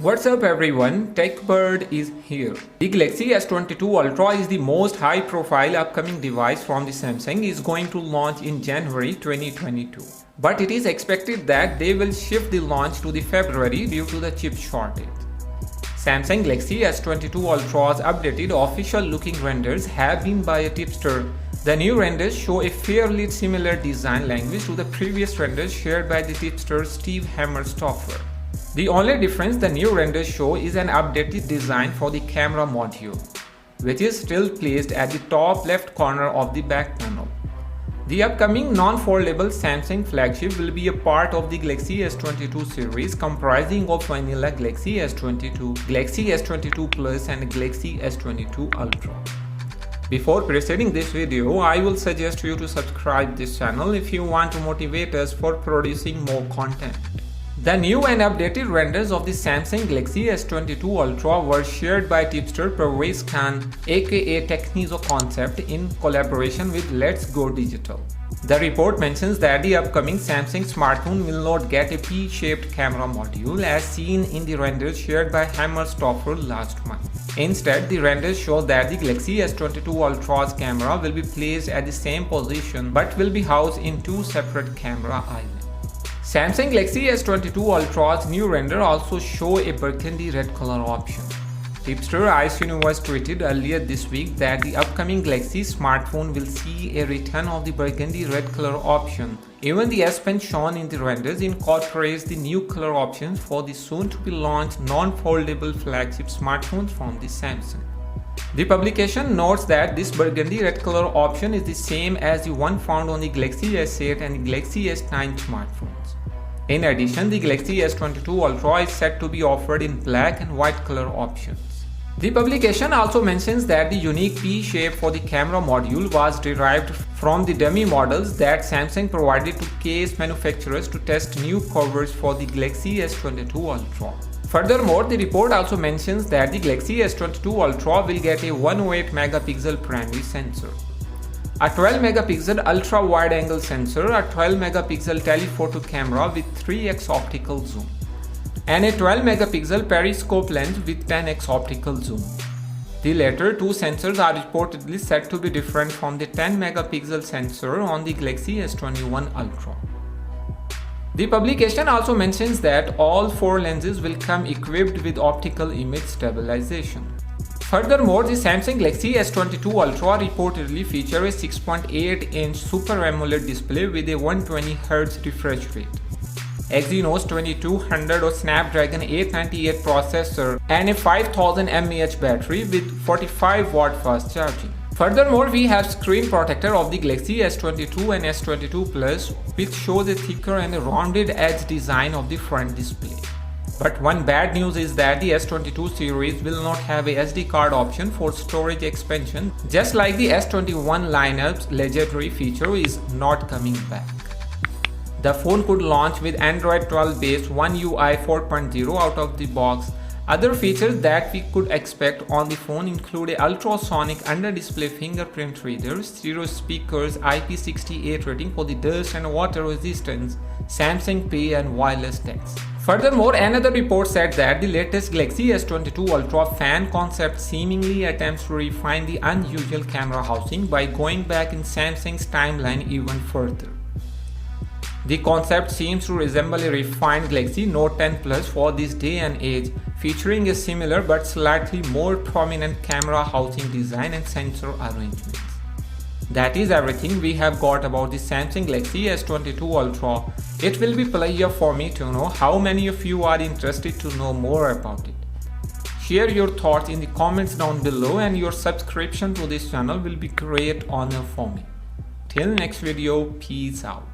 What's up everyone, TechBird is here. The Galaxy S22 Ultra is the most high profile upcoming device from the Samsung is going to launch in January 2022. But it is expected that they will shift the launch to the February due to the chip shortage. Samsung Galaxy S22 Ultra's updated official looking renders have been by a tipster. The new renders show a fairly similar design language to the previous renders shared by the tipster Steve Hammerstoffer. The only difference the new renders show is an updated design for the camera module, which is still placed at the top left corner of the back panel. The upcoming non-foldable Samsung flagship will be a part of the Galaxy S22 series comprising of vanilla Galaxy S22, Galaxy S22 Plus and Galaxy S22 Ultra. Before proceeding this video, I will suggest you to subscribe this channel if you want to motivate us for producing more content. The new and updated renders of the Samsung Galaxy S22 Ultra were shared by tipster Parvez Khan aka Technizo Concept in collaboration with Let's Go Digital. The report mentions that the upcoming Samsung smartphone will not get a P-shaped camera module as seen in the renders shared by Hammerstoffer last month. Instead, the renders show that the Galaxy S22 Ultra's camera will be placed at the same position but will be housed in two separate camera islands. Samsung Galaxy S22 Ultra's new render also show a burgundy red color option. Tipster Ice Universe tweeted earlier this week that the upcoming Galaxy smartphone will see a return of the burgundy red color option. Even the S Pen shown in the renders incorporates the new color options for the soon-to-be launched non-foldable flagship smartphones from the Samsung. The publication notes that this burgundy red color option is the same as the one found on the Galaxy S8 and the Galaxy S9 smartphones. In addition, the Galaxy S22 Ultra is set to be offered in black and white color options. The publication also mentions that the unique P shape for the camera module was derived from the dummy models that Samsung provided to case manufacturers to test new covers for the Galaxy S22 Ultra. Furthermore, the report also mentions that the Galaxy S22 Ultra will get a 108 megapixel primary sensor, a 12 megapixel ultra wide angle sensor, a 12 megapixel telephoto camera with 3x optical zoom, and a 12 megapixel periscope lens with 10x optical zoom. The latter two sensors are reportedly said to be different from the 10 megapixel sensor on the Galaxy S21 Ultra. The publication also mentions that all four lenses will come equipped with optical image stabilization. Furthermore, the Samsung Galaxy S22 Ultra reportedly features a 6.8-inch Super AMOLED display with a 120Hz refresh rate, Exynos 2200 or Snapdragon 898 processor, and a 5000 mAh battery with 45-watt fast charging. Furthermore, we have screen protector of the Galaxy S22 and S22 Plus, which shows a thicker and a rounded edge design of the front display. But one bad news is that the S22 series will not have a SD card option for storage expansion, just like the S21 lineup's legendary feature is not coming back. The phone could launch with Android 12 based One UI 4.0 out of the box. Other features that we could expect on the phone include a ultrasonic under-display fingerprint reader, stereo speakers, IP68 rating for the dust and water resistance, Samsung Pay and wireless text. Furthermore, another report said that the latest Galaxy S22 Ultra fan concept seemingly attempts to refine the unusual camera housing by going back in Samsung's timeline even further. The concept seems to resemble a refined Galaxy Note 10 Plus for this day and age, featuring a similar but slightly more prominent camera housing design and sensor arrangements. That is everything we have got about the Samsung Galaxy S22 Ultra. It will be a pleasure for me to know how many of you are interested to know more about it. Share your thoughts in the comments down below, and your subscription to this channel will be great honor for me. Till next video, peace out.